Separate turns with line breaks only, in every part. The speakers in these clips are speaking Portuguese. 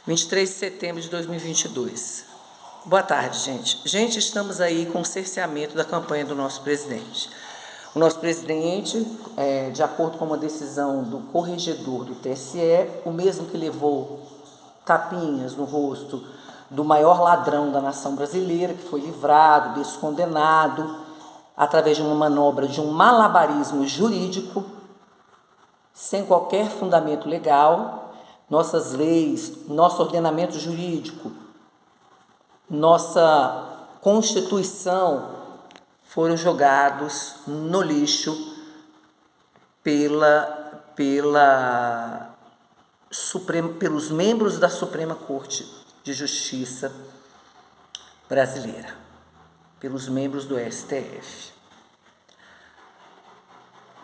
23 de setembro de 2022. Boa tarde, gente. Gente, estamos aí com o cerceamento da campanha do nosso presidente. O nosso presidente, de acordo com uma decisão do corregedor do TSE, o mesmo que levou tapinhas no rosto do maior ladrão da nação brasileira, que foi livrado, descondenado, através de uma manobra de um malabarismo jurídico, sem qualquer fundamento legal. Nossas leis, nosso ordenamento jurídico, nossa Constituição foram jogados no lixo pelos membros da Suprema Corte de Justiça brasileira, pelos membros do STF.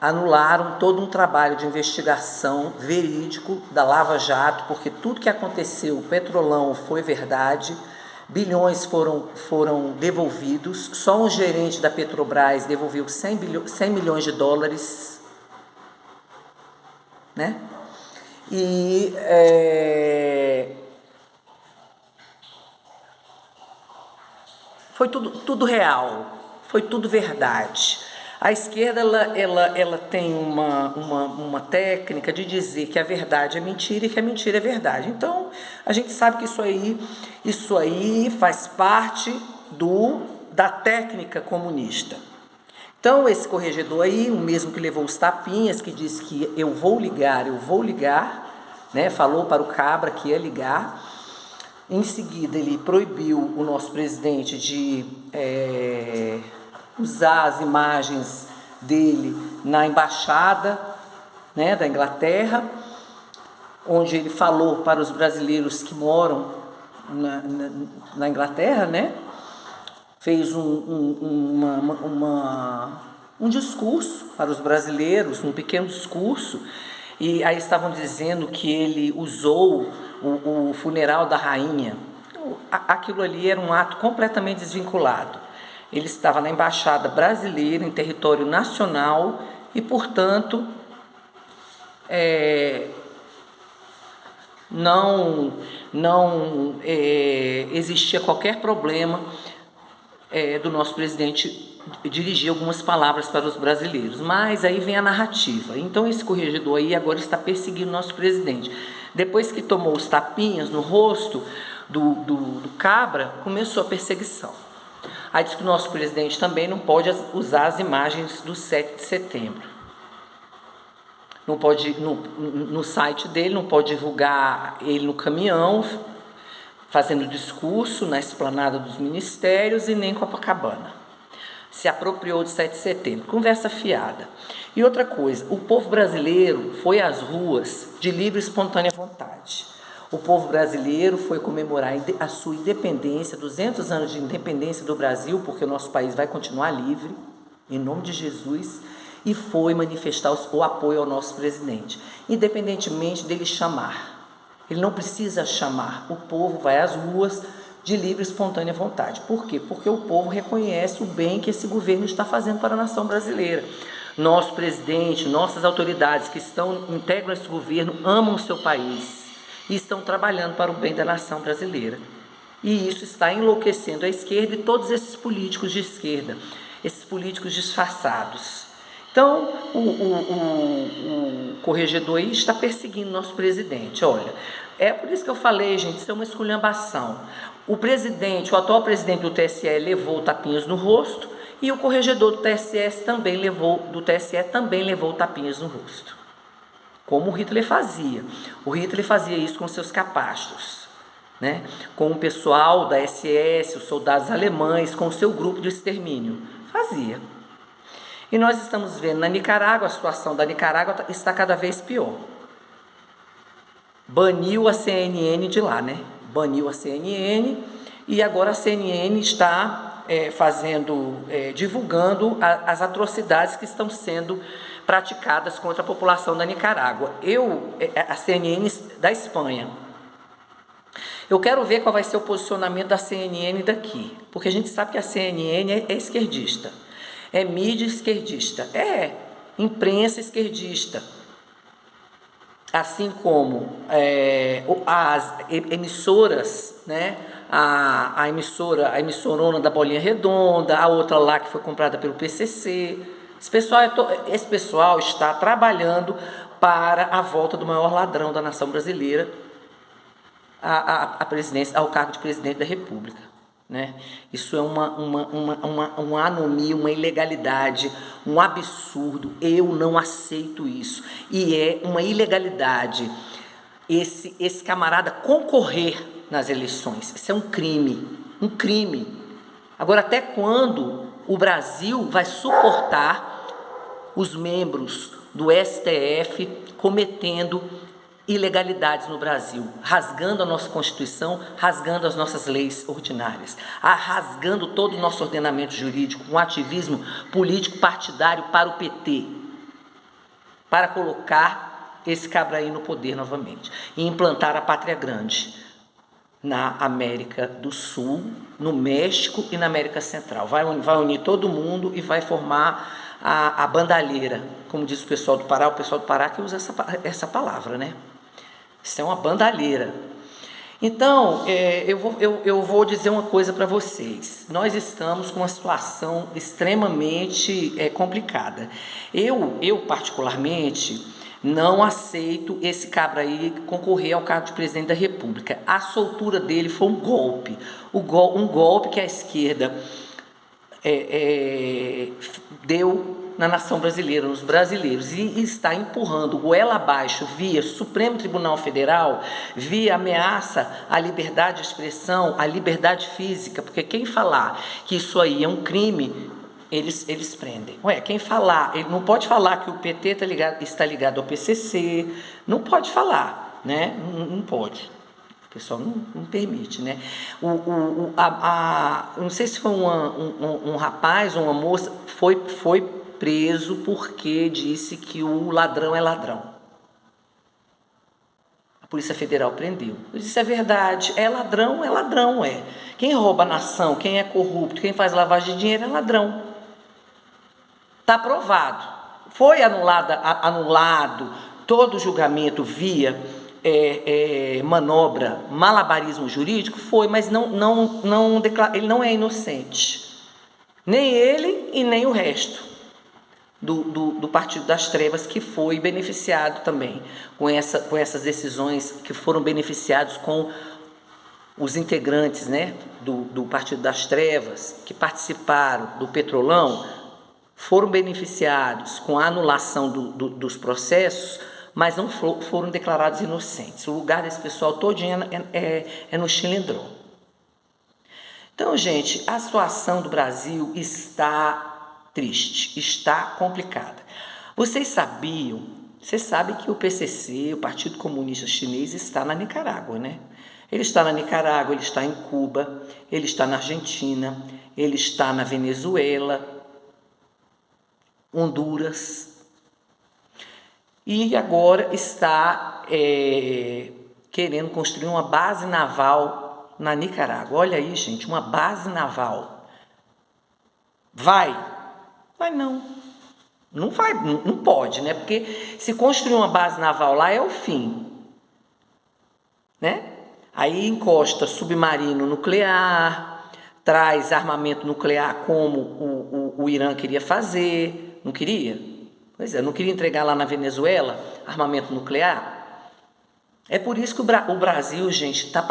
Anularam todo um trabalho de investigação verídico da Lava Jato, porque tudo que aconteceu, o Petrolão, foi verdade, bilhões foram devolvidos, só um gerente da Petrobras devolveu 100 milhões de dólares, né? E foi tudo real, foi tudo verdade. A esquerda ela tem uma técnica de dizer que a verdade é mentira e que a mentira é verdade. Então, a gente sabe que isso aí faz parte da técnica comunista. Então, esse corregedor aí, o mesmo que levou os tapinhas, que disse que eu vou ligar, né? Falou para o Cabra que ia ligar. Em seguida, ele proibiu o nosso presidente de usar as imagens dele na embaixada, né, da Inglaterra, onde ele falou para os brasileiros que moram na Inglaterra, né, fez um discurso para os brasileiros, um pequeno discurso, e aí estavam dizendo que ele usou o funeral da rainha. Aquilo ali era um ato completamente desvinculado. Ele estava na embaixada brasileira, em território nacional, e, portanto, não existia qualquer problema do nosso presidente dirigir algumas palavras para os brasileiros. Mas aí vem a narrativa. Então, esse corregedor aí agora está perseguindo o nosso presidente. Depois que tomou os tapinhas no rosto do Cabra, começou a perseguição. Aí diz que o nosso presidente também não pode usar as imagens do 7 de setembro. Não pode, no site dele, não pode divulgar ele no caminhão, fazendo discurso na esplanada dos ministérios e nem em Copacabana. Se apropriou do 7 de setembro. Conversa fiada. E outra coisa, o povo brasileiro foi às ruas de livre e espontânea vontade. O povo brasileiro foi comemorar a sua independência, 200 anos de independência do Brasil, porque o nosso país vai continuar livre, em nome de Jesus, e foi manifestar o apoio ao nosso presidente, independentemente dele chamar. Ele não precisa chamar, o povo vai às ruas de livre e espontânea vontade. Por quê? Porque o povo reconhece o bem que esse governo está fazendo para a nação brasileira. Nosso presidente, nossas autoridades que integram esse governo amam o seu país e estão trabalhando para o bem da nação brasileira. E isso está enlouquecendo a esquerda e todos esses políticos de esquerda, esses políticos disfarçados. Então, o corregedor aí está perseguindo nosso presidente. Olha, é por isso que eu falei, gente, isso é uma esculhambação. O atual presidente do TSE levou tapinhas no rosto e o corregedor do TSE também levou tapinhas no rosto. Como o Hitler fazia. O Hitler fazia isso com seus capachos, né? Com o pessoal da SS, os soldados alemães, com o seu grupo de extermínio. Fazia. E nós estamos vendo na Nicarágua, a situação da Nicarágua está cada vez pior. Baniu a CNN de lá, né? Baniu a CNN e agora a CNN está divulgando as atrocidades que estão sendo praticadas contra a população da Nicarágua. A CNN da Espanha. Eu quero ver qual vai ser o posicionamento da CNN daqui, porque a gente sabe que a CNN é esquerdista, é mídia esquerdista, é imprensa esquerdista. assim como as emissoras, né? A emissorona da Bolinha Redonda, a outra lá que foi comprada pelo PCC. Esse pessoal está trabalhando para a volta do maior ladrão da nação brasileira à presidência, ao cargo de presidente da República, né? Isso é uma anomia, uma ilegalidade, um absurdo. Eu não aceito isso. E é uma ilegalidade esse camarada concorrer nas eleições. Isso é um crime, um crime. Agora, até quando o Brasil vai suportar os membros do STF cometendo ilegalidades no Brasil, rasgando a nossa Constituição, rasgando as nossas leis ordinárias, rasgando todo o nosso ordenamento jurídico, um ativismo político partidário para o PT, para colocar esse cabra aí no poder novamente e implantar a pátria grande na América do Sul, no México e na América Central. Vai unir todo mundo e vai formar a bandalheira, como diz o pessoal do Pará que usa essa palavra, né? Isso é uma bandalheira. Então, eu vou dizer uma coisa para vocês. Nós estamos com uma situação extremamente complicada. Eu particularmente, não aceito esse cabra aí concorrer ao cargo de presidente da República. A soltura dele foi um golpe. Um golpe que a esquerda deu na nação brasileira, nos brasileiros, e está empurrando goela abaixo via Supremo Tribunal Federal, via ameaça à liberdade de expressão, à liberdade física, porque quem falar que isso aí é um crime, eles prendem. Quem falar, ele não pode falar que o PT está ligado ao PCC, não pode falar, né? Não pode. O pessoal não permite, né? Não sei se foi um rapaz ou uma moça, foi preso porque disse que o ladrão é ladrão. A Polícia Federal prendeu. Isso é verdade, é ladrão, Quem rouba a nação, quem é corrupto, quem faz lavagem de dinheiro é ladrão. Está provado. Foi anulado todo o julgamento via manobra, malabarismo jurídico? Foi, mas ele não é inocente. Nem ele e nem o resto do Partido das Trevas, que foi beneficiado também com essas decisões, que foram beneficiados com os integrantes, né, do Partido das Trevas, que participaram do Petrolão, foram beneficiados com a anulação dos processos, mas não foram declarados inocentes. O lugar desse pessoal todinho é no Chilindró. Então, gente, a situação do Brasil está triste, está complicada. Você sabe que o PCC, o Partido Comunista Chinês, está na Nicarágua, né? Ele está na Nicarágua, ele está em Cuba, ele está na Argentina, ele está na Venezuela, Honduras, e agora está querendo construir uma base naval na Nicarágua. Olha aí, gente, uma base naval. Vai não. Não vai, não pode, né? Porque se construir uma base naval lá é o fim, né? Aí encosta submarino nuclear, traz armamento nuclear como o Irã queria fazer. Não queria? Pois é, não queria entregar lá na Venezuela armamento nuclear? É por isso que o Brasil, gente, está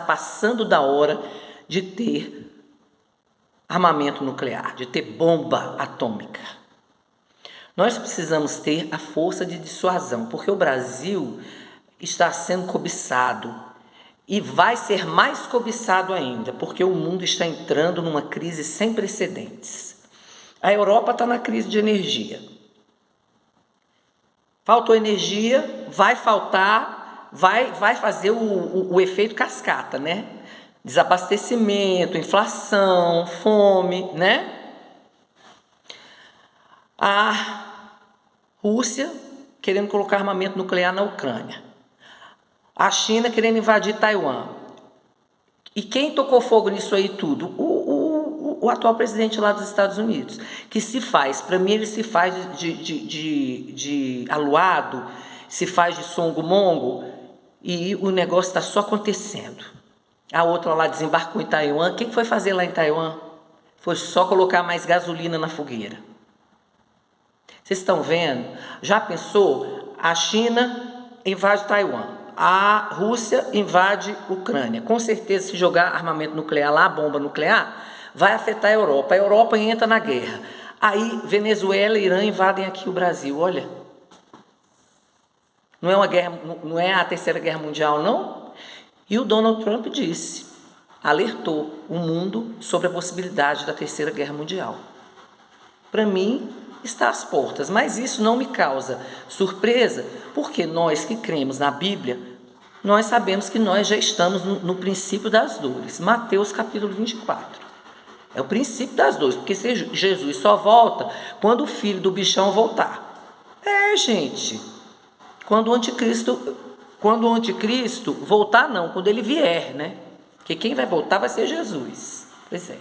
passando da hora de ter armamento nuclear, de ter bomba atômica. Nós precisamos ter a força de dissuasão, porque o Brasil está sendo cobiçado e vai ser mais cobiçado ainda, porque o mundo está entrando numa crise sem precedentes. A Europa está na crise de energia. Faltou energia, vai faltar, vai fazer o efeito cascata, né? Desabastecimento, inflação, fome, né? A Rússia querendo colocar armamento nuclear na Ucrânia. A China querendo invadir Taiwan. E quem tocou fogo nisso aí tudo? O atual presidente lá dos Estados Unidos, que para mim ele se faz de aluado, se faz de songo-mongo e o negócio está só acontecendo. A outra lá desembarcou em Taiwan. O que foi fazer lá em Taiwan? Foi só colocar mais gasolina na fogueira. Vocês estão vendo? Já pensou? A China invade Taiwan. A Rússia invade a Ucrânia. Com certeza, se jogar armamento nuclear lá, bomba nuclear, vai afetar a Europa. A Europa entra na guerra. Aí, Venezuela e Irã invadem aqui o Brasil. Olha, não é uma guerra, não é a Terceira Guerra Mundial, não? E o Donald Trump disse, alertou o mundo sobre a possibilidade da Terceira Guerra Mundial. Para mim, está às portas, mas isso não me causa surpresa, porque nós que cremos na Bíblia, nós sabemos que nós já estamos no princípio das dores. Mateus capítulo 24. É o princípio das dores, porque Jesus só volta quando o filho do bichão voltar. Gente, quando o anticristo voltar não, quando ele vier, né? Porque quem vai voltar vai ser Jesus. Pois é.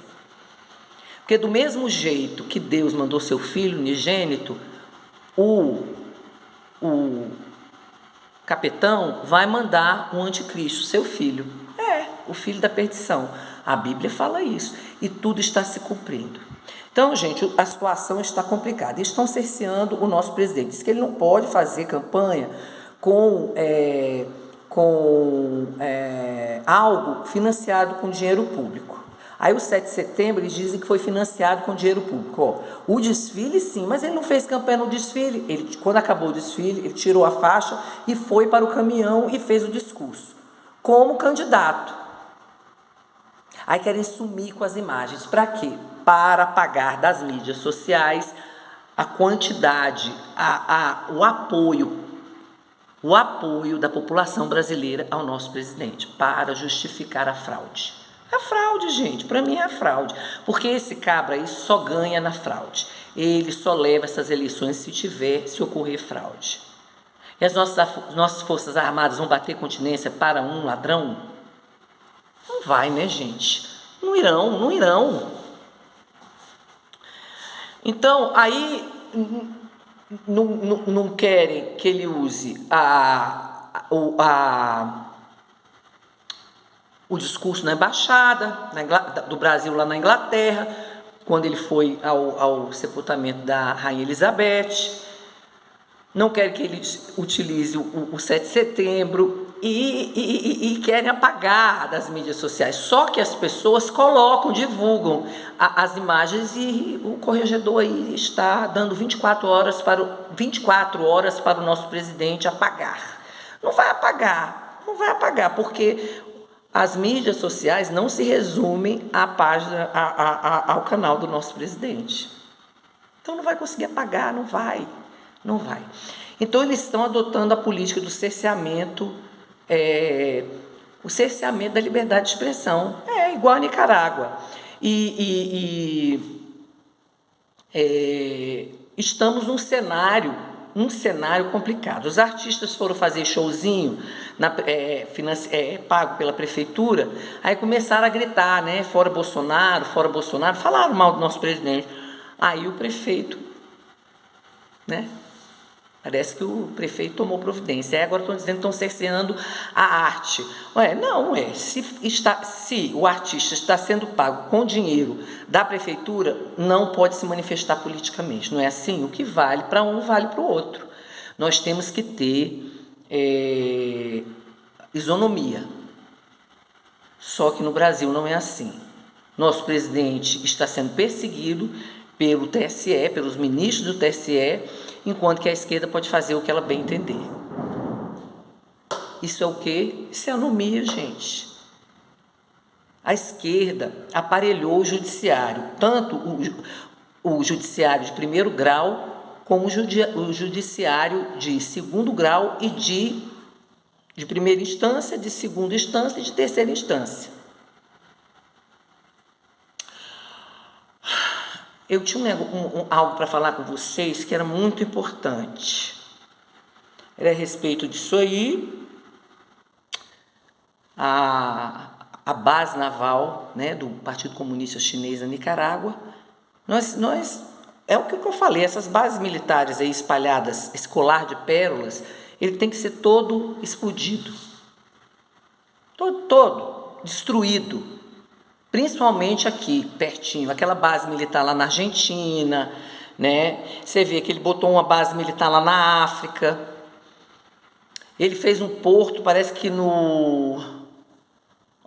Porque do mesmo jeito que Deus mandou seu filho unigênito, o capetão vai mandar o anticristo, seu filho. O filho da perdição. A Bíblia fala isso. E tudo está se cumprindo. Então, gente, a situação está complicada. E estão cerceando o nosso presidente. Diz que ele não pode fazer campanha com algo financiado com dinheiro público. Aí o 7 de setembro eles dizem que foi financiado com dinheiro público. O desfile sim, mas ele não fez campanha no desfile. Quando acabou o desfile, ele tirou a faixa e foi para o caminhão e fez o discurso, como candidato. Aí querem sumir com as imagens. Para quê? Para apagar das mídias sociais a quantidade, o apoio da população brasileira ao nosso presidente, para justificar a fraude. A fraude, gente, para mim é a fraude, porque esse cabra aí só ganha na fraude. Ele só leva essas eleições se ocorrer fraude. E as nossas Forças Armadas vão bater continência para um ladrão? Não vai, né, gente? Não irão. Então, aí não querem que ele use o discurso na embaixada do Brasil lá na Inglaterra, quando ele foi ao sepultamento da Rainha Elizabeth. Não querem que ele utilize o 7 de setembro e querem apagar das mídias sociais. Só que as pessoas divulgam as imagens e o corregedor aí está dando 24 horas para o nosso presidente apagar. Não vai apagar, porque as mídias sociais não se resumem à página, ao canal do nosso presidente. Então não vai conseguir apagar, não vai. Então eles estão adotando a política do cerceamento, o cerceamento da liberdade de expressão, igual a Nicarágua. Estamos num cenário complicado. Os artistas foram fazer showzinho pago pela prefeitura, aí começaram a gritar, né? Fora Bolsonaro, falaram mal do nosso presidente. Aí o prefeito, né? Parece que o prefeito tomou providência. Aí agora estão dizendo que estão cerceando a arte. Se o artista está sendo pago com dinheiro da prefeitura, não pode se manifestar politicamente. Não é assim? O que vale para um, vale para o outro. Nós temos que ter isonomia. Só que no Brasil não é assim. Nosso presidente está sendo perseguido pelo TSE, pelos ministros do TSE, enquanto que a esquerda pode fazer o que ela bem entender. Isso é o quê? Isso é anomia, gente. A esquerda aparelhou o judiciário, tanto o judiciário de primeiro grau, como o judiciário de segundo grau e de primeira instância, de segunda instância e de terceira instância. Eu tinha algo para falar com vocês que era muito importante. Era a respeito disso aí, a base naval, né, do Partido Comunista Chinês na Nicarágua. É o que eu falei, essas bases militares aí espalhadas, esse colar de pérolas, ele tem que ser todo explodido, todo destruído, principalmente aqui, pertinho, aquela base militar lá na Argentina, né? Você vê que ele botou uma base militar lá na África, ele fez um porto, parece que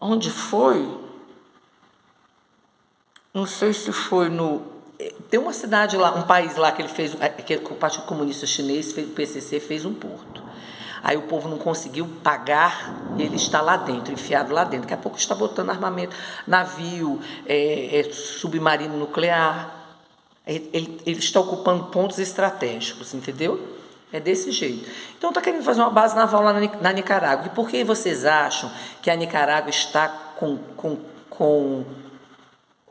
onde foi? Não sei se foi tem uma cidade lá, um país lá que ele fez, que o Partido Comunista Chinês, o PCC, fez um porto. Aí o povo não conseguiu pagar, ele está lá dentro, enfiado lá dentro. Daqui a pouco está botando armamento, navio, submarino nuclear. Ele está ocupando pontos estratégicos, entendeu? É desse jeito. Então está querendo fazer uma base naval lá na Nicarágua. E por que vocês acham que a Nicarágua está com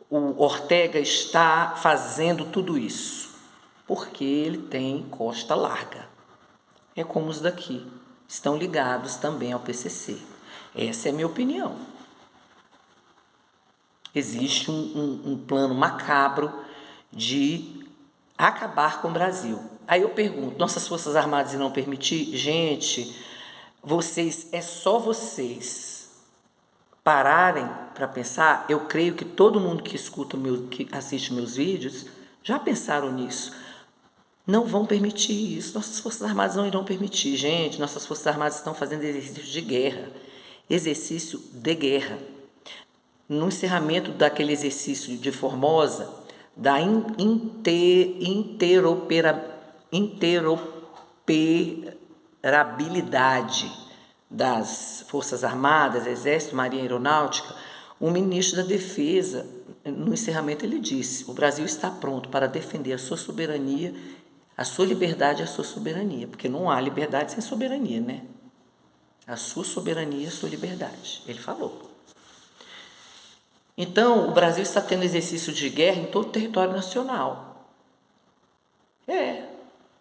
o Ortega está fazendo tudo isso? Porque ele tem costa larga. É como os daqui. Estão ligados também ao PCC. Essa é a minha opinião. Existe um plano macabro de acabar com o Brasil. Aí eu pergunto, nossas Forças Armadas irão permitir? Gente, é só vocês pararem para pensar. Eu creio que todo mundo que assiste meus vídeos já pensaram nisso. Não vão permitir isso, nossas Forças Armadas não irão permitir. Gente, nossas Forças Armadas estão fazendo exercício de guerra. Exercício de guerra. No encerramento daquele exercício de Formosa, da interoperabilidade das Forças Armadas, Exército, Marinha e Aeronáutica, o ministro da Defesa, no encerramento, ele disse: o Brasil está pronto para defender a sua soberania, a sua liberdade e a sua soberania, porque não há liberdade sem soberania, né? A sua soberania e a sua liberdade. Ele falou. Então, o Brasil está tendo exercício de guerra em todo o território nacional.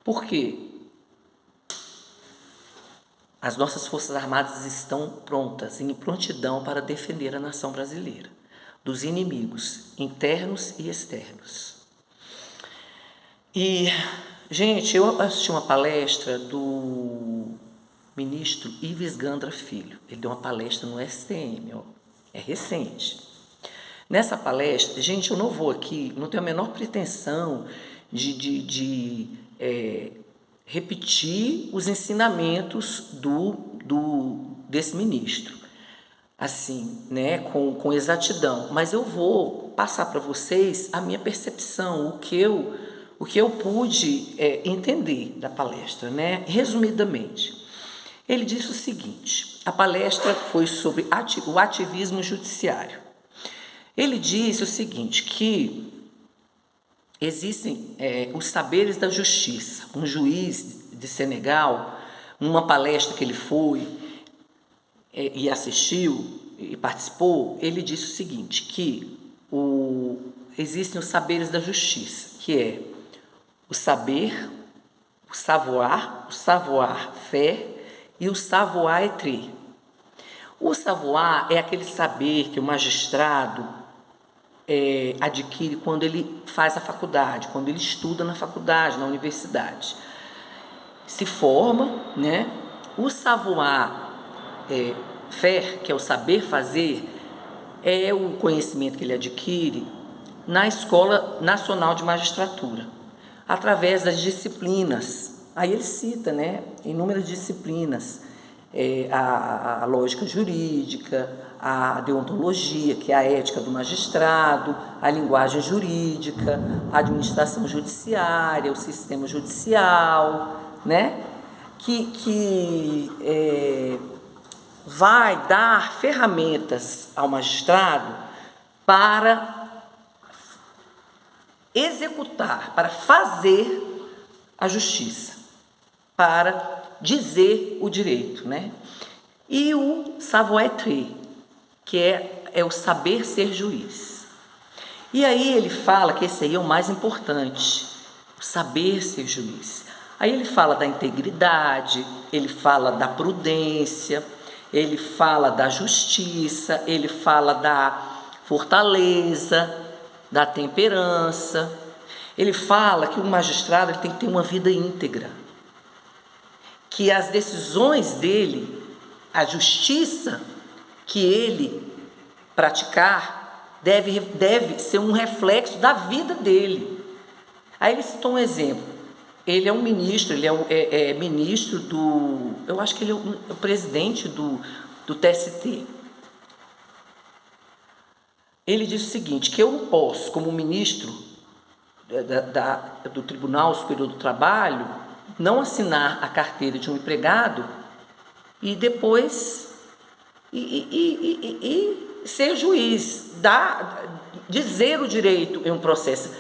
Por quê? As nossas Forças Armadas estão prontas, em prontidão para defender a nação brasileira dos inimigos internos e externos. E, gente, eu assisti uma palestra do ministro Ives Gandra Filho. Ele deu uma palestra no STM, é recente. Nessa palestra, gente, eu não vou aqui, não tenho a menor pretensão de repetir os ensinamentos desse ministro, assim, né, com exatidão, mas eu vou passar para vocês a minha percepção, o que eu pude entender da palestra, né, resumidamente. Ele disse o seguinte: a palestra foi sobre o ativismo judiciário. Ele disse o seguinte, que existem os saberes da justiça. Um juiz de Senegal, numa palestra que ele foi e assistiu e participou, ele disse o seguinte, que existem os saberes da justiça, que é o saber, o savoir-faire e o savoir-être. O savoir é aquele saber que o magistrado adquire quando ele faz a faculdade, quando ele estuda na faculdade, na universidade. Se forma, né? O savoir-faire, que é o saber fazer, é o conhecimento que ele adquire na Escola Nacional de Magistratura, através das disciplinas. Aí ele cita, né, inúmeras disciplinas, a lógica jurídica, a deontologia, que é a ética do magistrado, a linguagem jurídica, a administração judiciária, o sistema judicial, né? que vai dar ferramentas ao magistrado para executar, para fazer a justiça, para dizer o direito, né? E o savoir-être, que é o saber ser juiz. E aí ele fala que esse aí é o mais importante, o saber ser juiz. Aí ele fala da integridade, ele fala da prudência, ele fala da justiça, ele fala da fortaleza, da temperança. Ele fala que o magistrado ele tem que ter uma vida íntegra, que as decisões dele, a justiça que ele praticar, deve ser um reflexo da vida dele. Aí ele citou um exemplo. Ele é um ministro, ele é ministro do... Eu acho que ele é o presidente do TST. Ele disse o seguinte, que eu não posso, como ministro do Tribunal Superior do Trabalho, não assinar a carteira de um empregado e depois ser juiz, dizer o direito em um processo.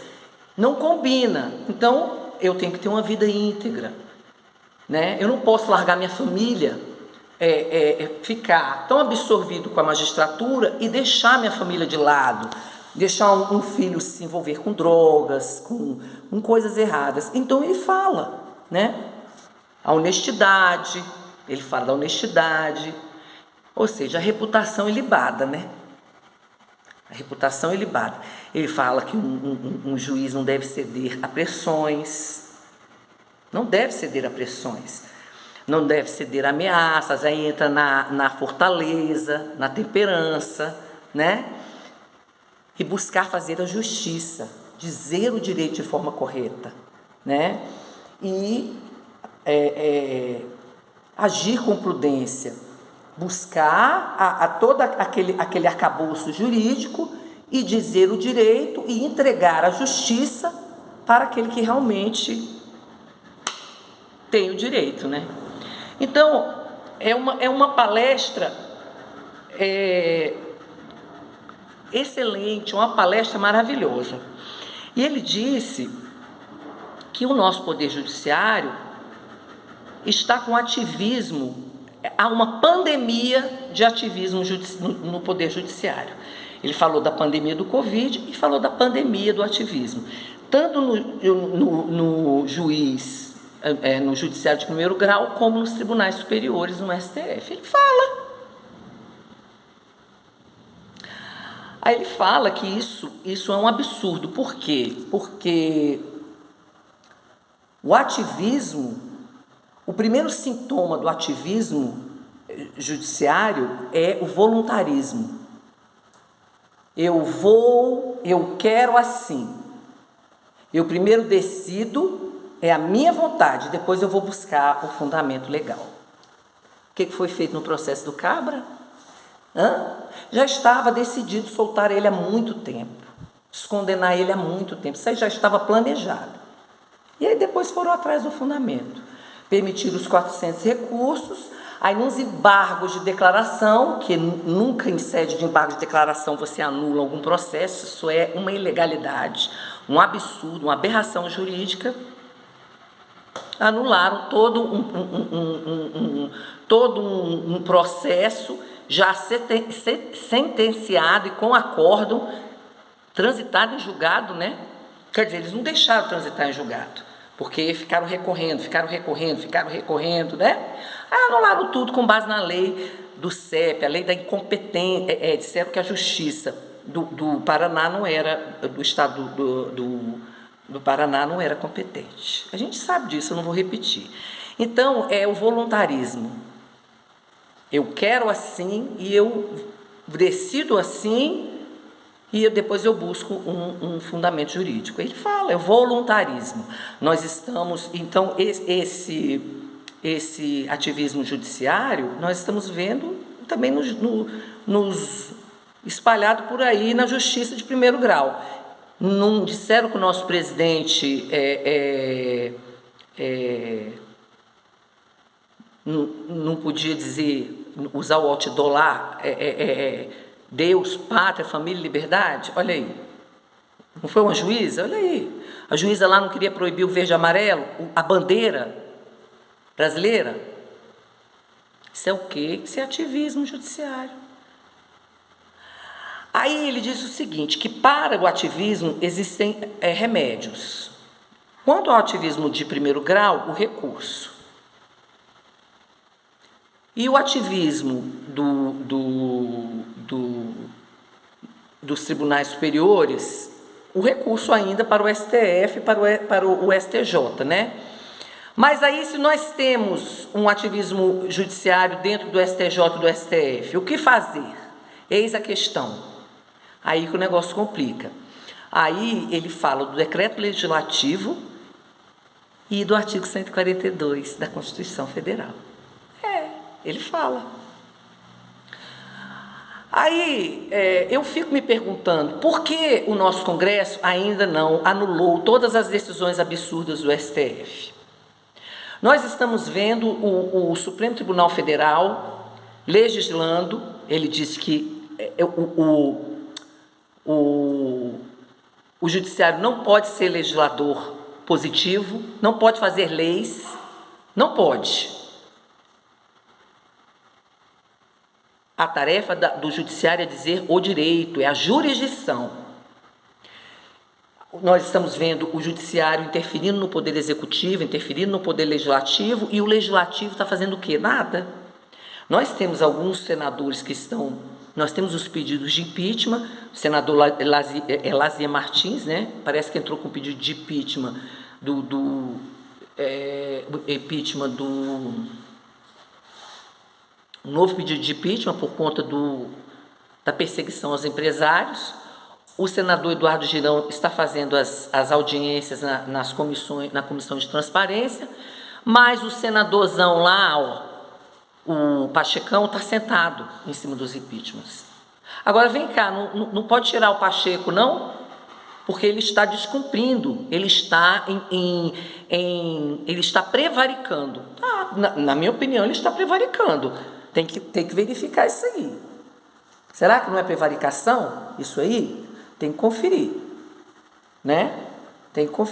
Não combina. Então, eu tenho que ter uma vida íntegra, né? Eu não posso largar minha família, ficar tão absorvido com a magistratura e deixar minha família de lado, deixar um filho se envolver com drogas, com coisas erradas. Então ele fala, né? A honestidade, ele fala da honestidade, ou seja, a reputação ilibada, né? A reputação ilibada. Ele fala que um juiz não deve ceder a pressões, não deve ceder a pressões, não deve ceder a ameaças, aí entra na fortaleza, na temperança, né? E buscar fazer a justiça, dizer o direito de forma correta, né? E agir com prudência, buscar a todo aquele arcabouço jurídico e dizer o direito e entregar a justiça para aquele que realmente tem o direito, né? Então, é uma palestra excelente, uma palestra maravilhosa. E ele disse que o nosso Poder Judiciário está com ativismo, há uma pandemia de ativismo no Poder Judiciário. Ele falou da pandemia do Covid e falou da pandemia do ativismo. Tanto no Judiciário de primeiro grau, como nos tribunais superiores, no STF. Ele fala. Aí ele fala que isso é um absurdo. Por quê? Porque o ativismo, o primeiro sintoma do ativismo judiciário é o voluntarismo. Eu quero assim. Eu primeiro decido, é a minha vontade, depois eu vou buscar o fundamento legal. O que foi feito no processo do Cabra? Já estava decidido soltar ele há muito tempo, descondenar ele há muito tempo, isso aí já estava planejado. E aí depois foram atrás do fundamento, permitiram os 400 recursos, aí nos embargos de declaração, que nunca em sede de embargo de declaração você anula algum processo, isso é uma ilegalidade, um absurdo, uma aberração jurídica, anularam todo um processo já sentenciado e com acórdão, transitado em julgado, né? Quer dizer, eles não deixaram transitar em julgado, porque ficaram recorrendo, né? Aí anularam tudo com base na lei do CEP, a lei da incompetência. Disseram que a justiça do Paraná não era, do estado do Paraná não era competente. A gente sabe disso, eu não vou repetir. Então, é o voluntarismo. Eu quero assim e eu decido assim e depois eu busco um fundamento jurídico. Ele fala, é o voluntarismo. Nós estamos, então, esse ativismo judiciário, nós estamos vendo também nos espalhado por aí na justiça de primeiro grau. Não disseram que o nosso presidente não podia usar o outdoor lá, Deus, pátria, família e liberdade? Olha aí. Não foi uma juíza? Olha aí. A juíza lá não queria proibir o verde e amarelo, a bandeira brasileira? Isso é o quê? Isso é ativismo judiciário. Aí ele diz o seguinte, que para o ativismo existem remédios. Quanto ao ativismo de primeiro grau, o recurso. E o ativismo dos tribunais superiores, o recurso ainda para o STF e para o STJ, né? Mas aí, se nós temos um ativismo judiciário dentro do STJ e do STF, o que fazer? Eis a questão. Aí que o negócio complica. Aí ele fala do decreto legislativo e do artigo 142 da Constituição Federal. Ele fala. Aí eu fico me perguntando por que o nosso Congresso ainda não anulou todas as decisões absurdas do STF. Nós estamos vendo o Supremo Tribunal Federal legislando. Ele diz que o judiciário não pode ser legislador positivo, não pode fazer leis, não pode. A tarefa do judiciário é dizer o direito, é a jurisdição. Nós estamos vendo o judiciário interferindo no poder executivo, interferindo no poder legislativo, e o legislativo está fazendo o quê? Nada. Nós temos alguns senadores que estão... Nós temos os pedidos de impeachment, o senador Lazier Martins, né? Parece que entrou com pedido de impeachment um novo pedido de impeachment por conta da perseguição aos empresários. O senador Eduardo Girão está fazendo as audiências na Comissão de Transparência, mas o senadorzão lá, o Pachecão, está sentado em cima dos impeachments. Agora, vem cá, não pode tirar o Pacheco, não? Porque ele está descumprindo, ele está ele está prevaricando. Na minha opinião, ele está prevaricando. Tem que verificar isso aí. Será que não é prevaricação isso aí? Tem que conferir, né? Tem que conferir.